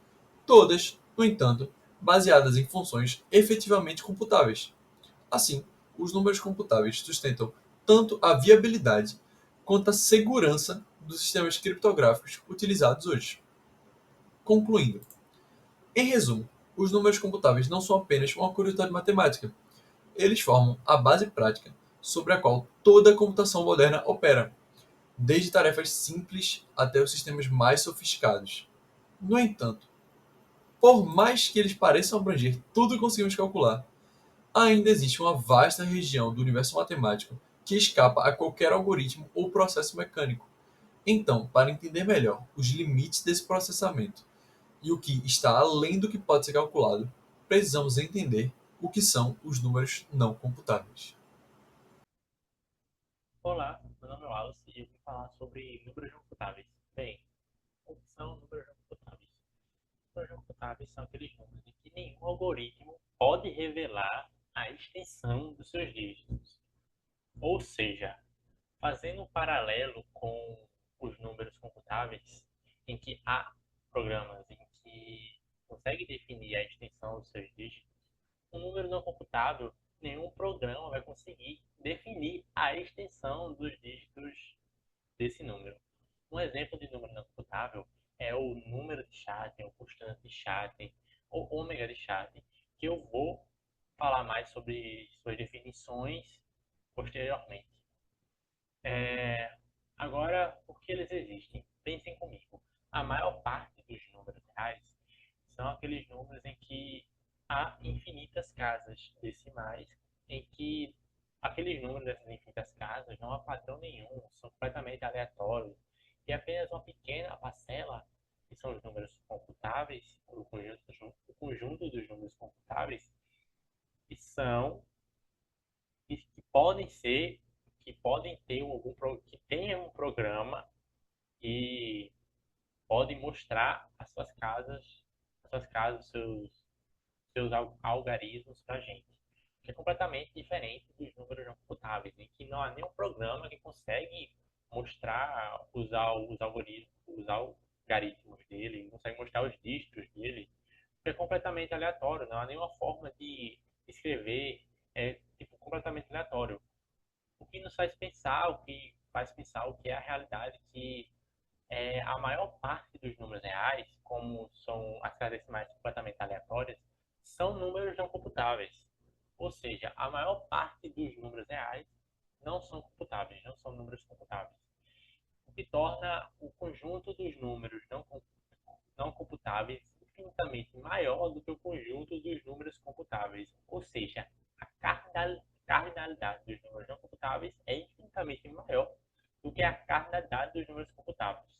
todas, no entanto, baseadas em funções efetivamente computáveis. Assim, os números computáveis sustentam tanto a viabilidade quanto a segurança dos sistemas criptográficos utilizados hoje. Concluindo, em resumo, os números computáveis não são apenas uma curiosidade matemática. Eles formam a base prática sobre a qual toda a computação moderna opera, desde tarefas simples até os sistemas mais sofisticados. No entanto, por mais que eles pareçam abranger tudo que conseguimos calcular, ainda existe uma vasta região do universo matemático que escapa a qualquer algoritmo ou processo mecânico. Então, para entender melhor os limites desse processamento e o que está além do que pode ser calculado, precisamos entender o que são os números não computáveis. Olá, meu nome é Wallace e eu vim falar sobre números não computáveis. Bem, o que são números não computáveis? Números não computáveis são aqueles números em que nenhum algoritmo pode revelar a extensão dos seus dígitos. Ou seja, fazendo um paralelo com os números computáveis, em que há programas em que consegue definir a extensão dos seus dígitos, um número não computável nenhum programa vai conseguir definir a extensão dos dígitos desse número. Um exemplo de número não computável é o número de Chátem, o constante de Chátem, ou ômega de Chátem, que eu vou falar mais sobre suas definições posteriormente. Agora, por que eles existem? Pensem comigo. A maior parte dos números reais são aqueles números em que há infinitas casas decimais, em que aqueles números dessas infinitas casas não há padrão nenhum, são completamente aleatórios, e apenas uma pequena parcela, que são os números computáveis, o conjunto dos números computáveis, que são que podem ser, que podem ter que tenham um programa e podem mostrar seus algarismos para a gente, que é completamente diferente dos números não computáveis, em que não há nenhum programa que consegue mostrar, usar os algoritmos, os algarismos dele, consegue mostrar os dígitos dele, que é completamente aleatório, não há nenhuma forma de escrever, tipo completamente aleatório. O que nos faz pensar o que é a realidade, que a maior parte dos números reais, como são as casas decimais completamente aleatórias, são números não computáveis. Ou seja, a maior parte dos números reais não são computáveis, não são números computáveis. O que torna o conjunto dos números não computáveis infinitamente maior do que o conjunto dos números computáveis. Ou seja, a cardinalidade dos números não computáveis é infinitamente maior do que a cardinalidade dos números computáveis.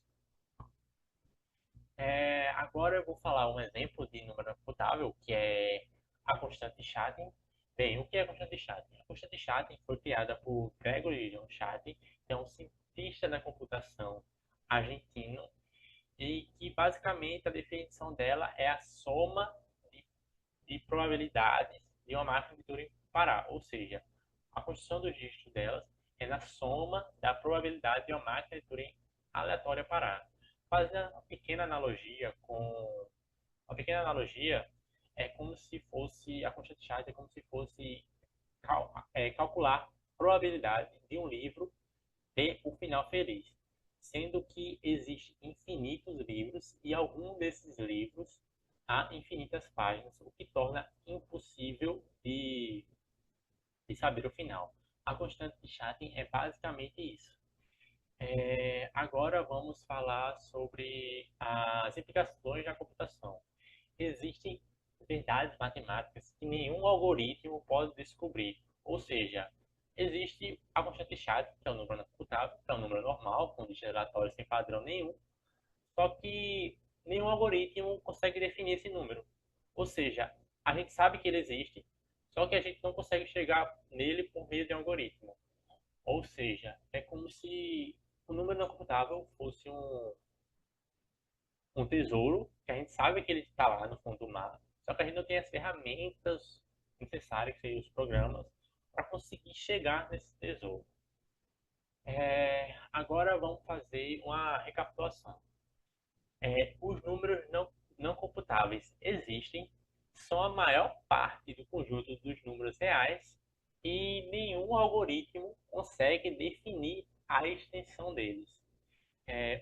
Agora eu vou falar um exemplo de número não computável, que é a constante de Chátem. Bem, o que é a constante de Chátem? A constante de Chátem foi criada por Gregory John Chátem, que é um cientista da computação argentino, e que basicamente a definição dela é a soma de probabilidades de uma máquina de Turing parar. Ou seja, a construção dos dígitos delas é na soma da probabilidade de uma máquina de Turing aleatória parar. Fazendo uma pequena analogia é como se fosse a constante de Chátem, é como se fosse calcular a probabilidade de um livro ter o final feliz, sendo que existem infinitos livros e algum desses livros há infinitas páginas, o que torna impossível de saber o final. A constante de Chátem é basicamente isso. Agora vamos falar sobre as implicações da computação. Existem verdades matemáticas que nenhum algoritmo pode descobrir. Ou seja, existe a constante de Chátem, que é um número não computável, que é um número normal, com dígitos aleatórios sem padrão nenhum, só que nenhum algoritmo consegue definir esse número. Ou seja, a gente sabe que ele existe, só que a gente não consegue chegar nele por meio de um algoritmo. Ou seja, é como se o número não computável fosse um tesouro, que a gente sabe que ele está lá no fundo do mar, só que a gente não tem as ferramentas necessárias, que seriam os programas, para conseguir chegar nesse tesouro. Agora vamos fazer uma recapitulação. Os números não computáveis existem, são a maior parte do conjunto dos números reais e nenhum algoritmo consegue definir a extensão deles.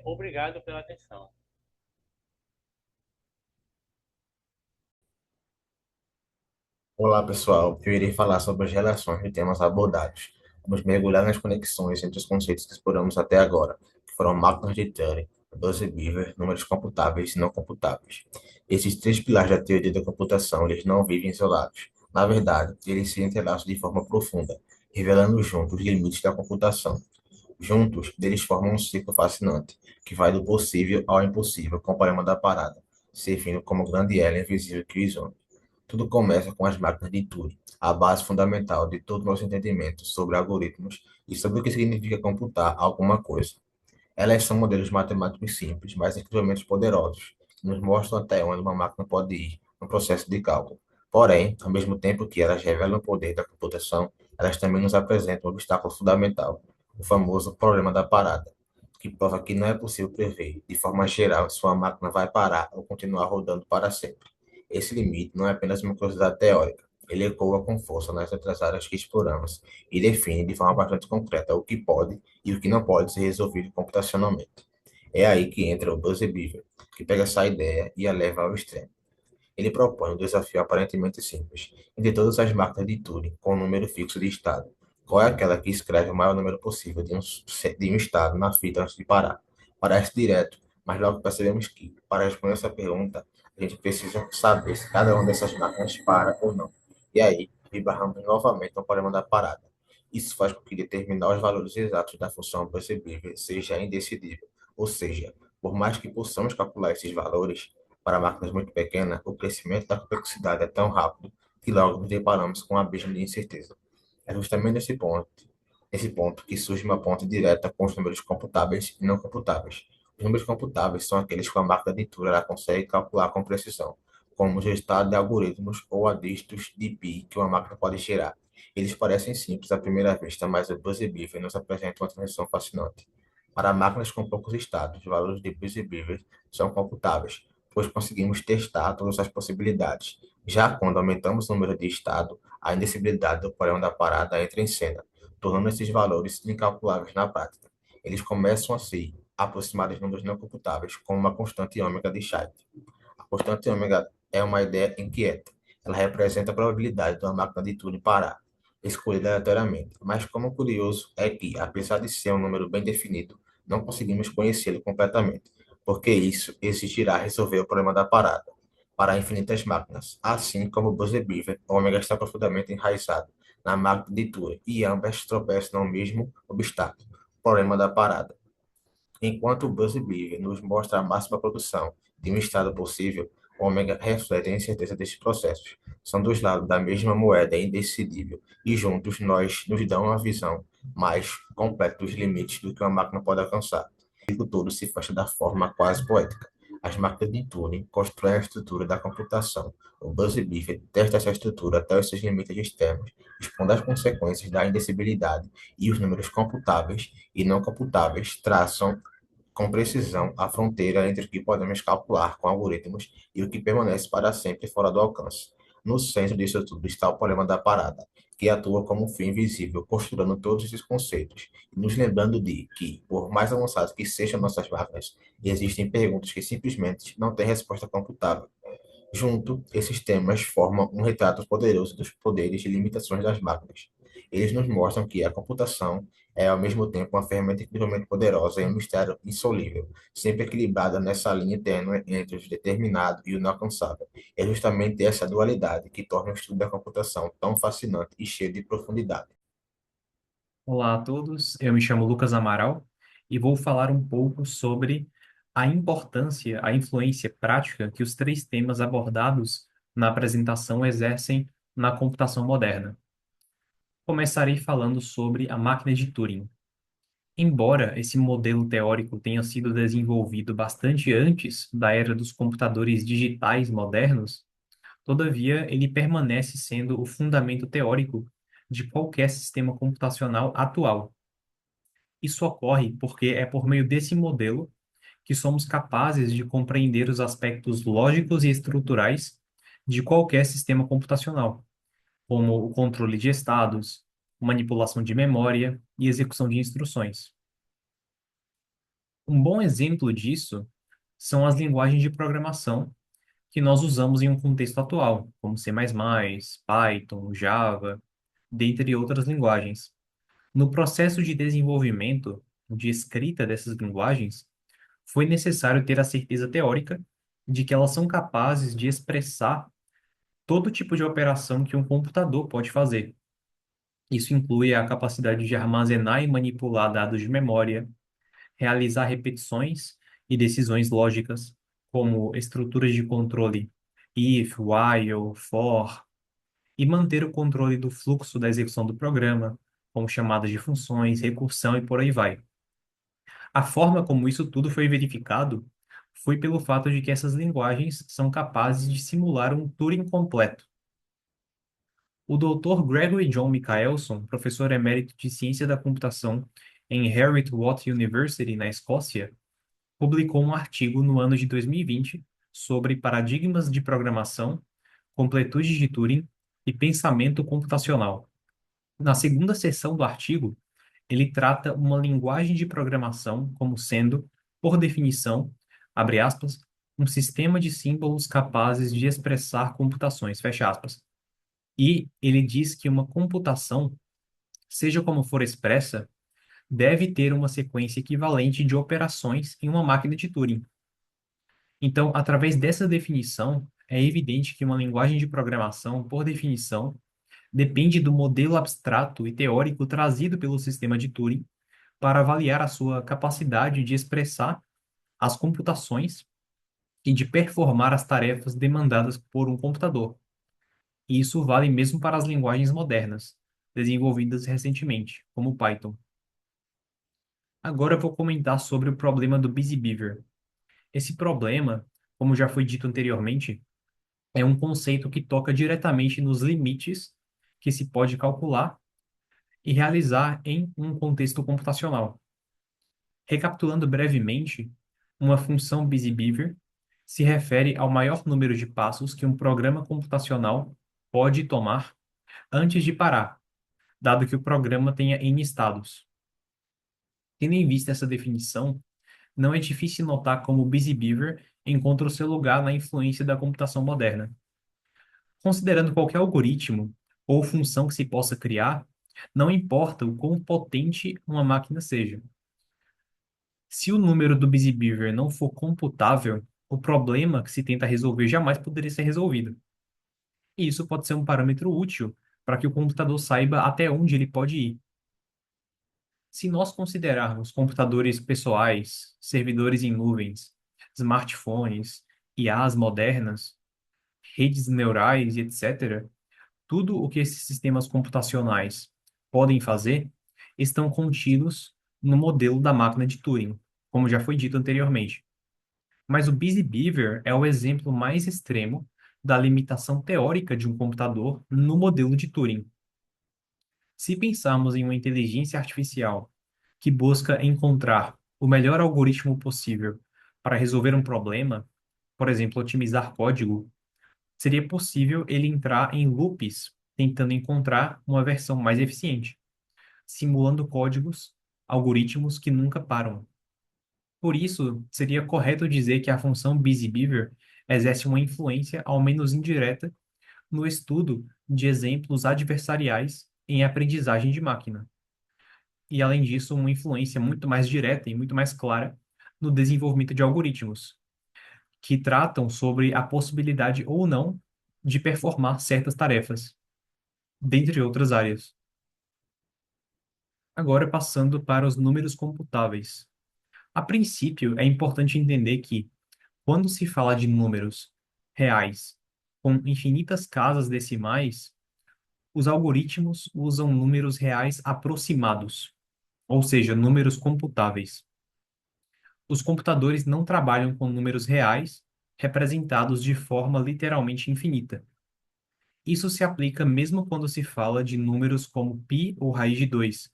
Obrigado pela atenção. Olá, pessoal. Eu irei falar sobre as relações de temas abordados. Vamos mergulhar nas conexões entre os conceitos que exploramos até agora, que foram máquinas de Turing, Buzzy Beaver, números computáveis e não computáveis. Esses três pilares da teoria da computação, eles não vivem isolados. Na verdade, eles se entrelaçam de forma profunda, revelando juntos os limites da computação. Juntos, eles formam um ciclo fascinante, que vai do possível ao impossível, com o problema da parada, servindo como grande elo invisível que os une. Tudo começa com as máquinas de Turing, a base fundamental de todo o nosso entendimento sobre algoritmos e sobre o que significa computar alguma coisa. Elas são modelos matemáticos simples, mas incrivelmente poderosos, que nos mostram até onde uma máquina pode ir no processo de cálculo. Porém, ao mesmo tempo que elas revelam o poder da computação, elas também nos apresentam um obstáculo fundamental, o famoso problema da parada, que prova que não é possível prever, de forma geral, se uma máquina vai parar ou continuar rodando para sempre. Esse limite não é apenas uma curiosidade teórica, Ele ecoa com força nas outras áreas que exploramos e define de forma bastante concreta o que pode e o que não pode ser resolvido computacionalmente. É aí que entra o Buzzy Beaver, que pega essa ideia e a leva ao extremo. Ele propõe um desafio aparentemente simples. Entre todas as máquinas de Turing com um número fixo de estado, qual é aquela que escreve o maior número possível de um estado na fita antes de parar? Parece direto, mas logo percebemos que, para responder essa pergunta, a gente precisa saber se cada uma dessas máquinas para ou não. E aí, esbarramos novamente no problema da parada. Isso faz com que determinar os valores exatos da função percebível seja indecidível. Ou seja, por mais que possamos calcular esses valores, para máquinas muito pequenas, o crescimento da complexidade é tão rápido que logo nos deparamos com um abismo de incerteza. É justamente nesse ponto que surge uma ponte direta com os números computáveis e não computáveis. Os números computáveis são aqueles que a máquina de Turing ela consegue calcular com precisão, como os resultados de algoritmos ou a dígitos de pi que uma máquina pode gerar. Eles parecem simples à primeira vista, mas o Beaver nos apresenta uma transição fascinante. Para máquinas com poucos estados, os valores de Beaver são computáveis, pois conseguimos testar todas as possibilidades. Já quando aumentamos o número de estado, a indecibilidade do problema da parada entra em cena, tornando esses valores incalculáveis na prática. Eles começam a se aproximar dos números não computáveis, como uma constante ômega de Scheidt. A constante ômega é uma ideia inquieta. Ela representa a probabilidade de uma máquina de Turing parar, escolhida aleatoriamente. Mas como curioso é que, apesar de ser um número bem definido, não conseguimos conhecê-lo completamente, porque isso exigirá resolver o problema da parada para infinitas máquinas. Assim como o Beaver, o ômega está profundamente enraizado na máquina de Turing e ambas tropeçam no mesmo obstáculo, o problema da parada. Enquanto o Beaver nos mostra a máxima produção de um estado possível, o ômega reflete a incerteza desses processos. São dois lados da mesma moeda indecidível, e juntos nos dão uma visão mais completa dos limites do que uma máquina pode alcançar. O todo se fecha da forma quase poética. As máquinas de Turing constroem a estrutura da computação. O Beaver testa essa estrutura até os seus limites externos, expondo as consequências da indecibilidade, e os números computáveis e não computáveis traçam com precisão a fronteira entre o que podemos calcular com algoritmos e o que permanece para sempre fora do alcance. No centro disso tudo está o problema da parada, que atua como um fio invisível, costurando todos esses conceitos e nos lembrando de que, por mais avançadas que sejam nossas máquinas, existem perguntas que simplesmente não têm resposta computável. Junto, esses temas formam um retrato poderoso dos poderes e limitações das máquinas. Eles nos mostram que a computação é, ao mesmo tempo, uma ferramenta incrivelmente poderosa e um mistério insolúvel, sempre equilibrada nessa linha tênue entre o determinado e o inalcançável. É justamente essa dualidade que torna o estudo da computação tão fascinante e cheio de profundidade. Olá a todos, eu me chamo Lucas Amaral e vou falar um pouco sobre a importância, a influência prática que os três temas abordados na apresentação exercem na computação moderna. Começarei falando sobre a máquina de Turing. Embora esse modelo teórico tenha sido desenvolvido bastante antes da era dos computadores digitais modernos, todavia ele permanece sendo o fundamento teórico de qualquer sistema computacional atual. Isso ocorre porque é por meio desse modelo que somos capazes de compreender os aspectos lógicos e estruturais de qualquer sistema computacional, como o controle de estados, manipulação de memória e execução de instruções. Um bom exemplo disso são as linguagens de programação que nós usamos em um contexto atual, como C++, Python, Java, dentre outras linguagens. No processo de desenvolvimento, de escrita dessas linguagens, foi necessário ter a certeza teórica de que elas são capazes de expressar todo tipo de operação que um computador pode fazer. Isso inclui a capacidade de armazenar e manipular dados de memória, realizar repetições e decisões lógicas, como estruturas de controle if, while, for, e manter o controle do fluxo da execução do programa, como chamadas de funções, recursão e por aí vai. A forma como isso tudo foi verificado foi pelo fato de que essas linguagens são capazes de simular um Turing completo. O Dr. Gregory John Michelson, professor emérito de Ciência da Computação em Heriot-Watt University, na Escócia, publicou um artigo no ano de 2020 sobre paradigmas de programação, completude de Turing e pensamento computacional. Na segunda seção do artigo, ele trata uma linguagem de programação como sendo, por definição, abre aspas, um sistema de símbolos capazes de expressar computações, fecha aspas. E ele diz que uma computação, seja como for expressa, deve ter uma sequência equivalente de operações em uma máquina de Turing. Então, através dessa definição, é evidente que uma linguagem de programação, por definição, depende do modelo abstrato e teórico trazido pelo sistema de Turing para avaliar a sua capacidade de expressar as computações e de performar as tarefas demandadas por um computador. E isso vale mesmo para as linguagens modernas, desenvolvidas recentemente, como o Python. Agora eu vou comentar sobre o problema do Busy Beaver. Esse problema, como já foi dito anteriormente, é um conceito que toca diretamente nos limites que se pode calcular e realizar em um contexto computacional. Recapitulando brevemente, uma função Busy Beaver se refere ao maior número de passos que um programa computacional pode tomar antes de parar, dado que o programa tenha N estados. Tendo em vista essa definição, não é difícil notar como o Busy Beaver encontra o seu lugar na influência da computação moderna. Considerando qualquer algoritmo ou função que se possa criar, não importa o quão potente uma máquina seja. Se o número do Busy Beaver não for computável, o problema que se tenta resolver jamais poderia ser resolvido. E isso pode ser um parâmetro útil para que o computador saiba até onde ele pode ir. Se nós considerarmos computadores pessoais, servidores em nuvens, smartphones, IAs modernas, redes neurais e etc., tudo o que esses sistemas computacionais podem fazer estão contidos no modelo da máquina de Turing, como já foi dito anteriormente. Mas o Busy Beaver é o exemplo mais extremo da limitação teórica de um computador no modelo de Turing. Se pensarmos em uma inteligência artificial que busca encontrar o melhor algoritmo possível para resolver um problema, por exemplo, otimizar código, seria possível ele entrar em loops tentando encontrar uma versão mais eficiente, simulando códigos, algoritmos que nunca param. Por isso, seria correto dizer que a função Busy Beaver exerce uma influência, ao menos indireta, no estudo de exemplos adversariais em aprendizagem de máquina. E, além disso, uma influência muito mais direta e muito mais clara no desenvolvimento de algoritmos, que tratam sobre a possibilidade ou não de performar certas tarefas, dentre outras áreas. Agora, passando para os números computáveis. A princípio, é importante entender que, quando se fala de números reais com infinitas casas decimais, os algoritmos usam números reais aproximados, ou seja, números computáveis. Os computadores não trabalham com números reais representados de forma literalmente infinita. Isso se aplica mesmo quando se fala de números como π ou raiz de 2,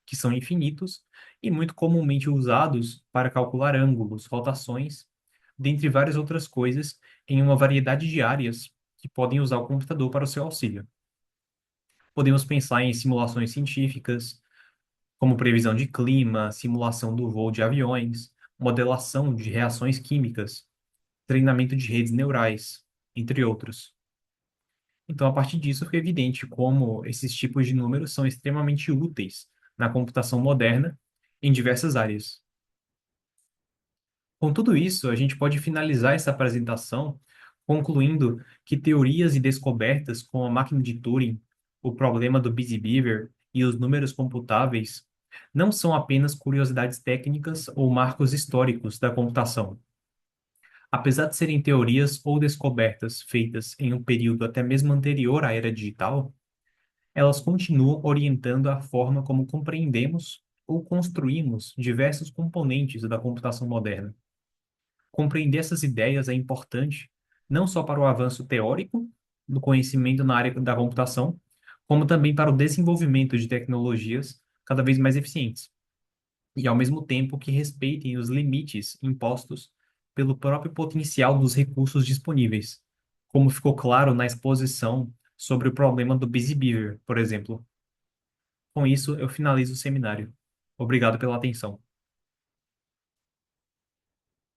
que são infinitos e muito comumente usados para calcular ângulos, rotações, dentre várias outras coisas em uma variedade de áreas que podem usar o computador para o seu auxílio. Podemos pensar em simulações científicas, como previsão de clima, simulação do voo de aviões, modelação de reações químicas, treinamento de redes neurais, entre outros. Então, a partir disso, fica evidente como esses tipos de números são extremamente úteis na computação moderna em diversas áreas. Com tudo isso, a gente pode finalizar essa apresentação concluindo que teorias e descobertas como a máquina de Turing, o problema do Busy Beaver e os números computáveis não são apenas curiosidades técnicas ou marcos históricos da computação. Apesar de serem teorias ou descobertas feitas em um período até mesmo anterior à era digital, elas continuam orientando a forma como compreendemos ou construímos diversos componentes da computação moderna. Compreender essas ideias é importante não só para o avanço teórico do conhecimento na área da computação, como também para o desenvolvimento de tecnologias cada vez mais eficientes, e ao mesmo tempo que respeitem os limites impostos pelo próprio potencial dos recursos disponíveis, como ficou claro na exposição sobre o problema do Busy Beaver, por exemplo. Com isso, eu finalizo o seminário. Obrigado pela atenção.